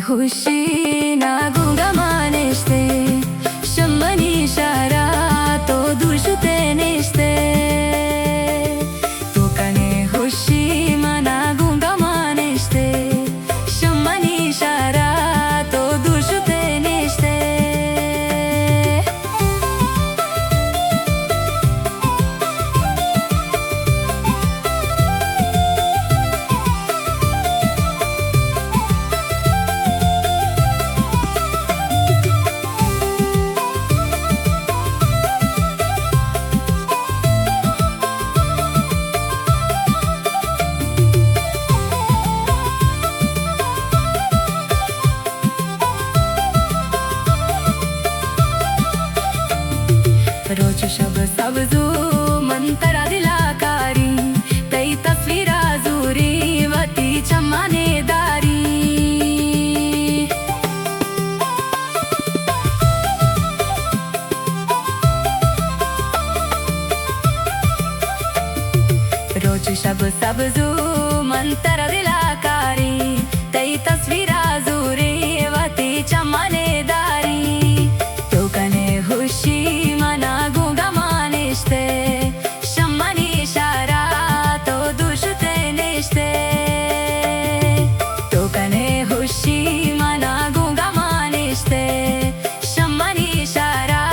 hushina gunga maneste shammani shara to dushute neste to kane hushimana gunga maneste shammani shara to dushute neste रोज शब सबजू मंतरा दिलाकारी तई तस्वीरा जूरी वती चमनेदारी रोज शब सबजू मंतरा दिलाकारी तई तस्वीरा जूरी वती चमनेदारी तो कने खुशी shammani shara to dushute neste to kane hushimana gunga maneste shammani shara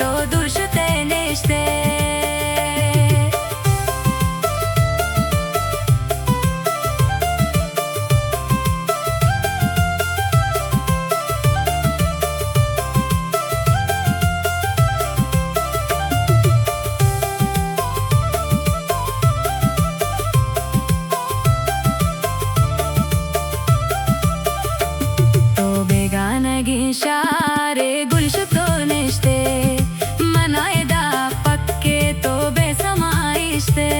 to dushute neste share gulshuto neste manaida pakke to besamaiste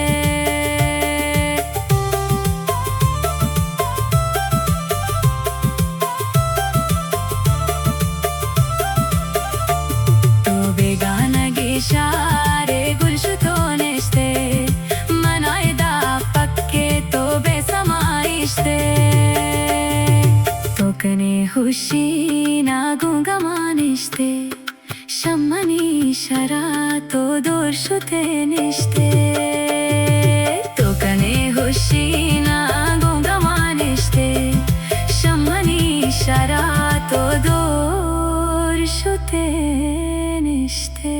to begana ge share gulshuto neste manaida pakke to besamaiste to kane hushina gunga maniste shammani shara to dushute neste to kane hushina gunga maniste shammani shara to dushute neste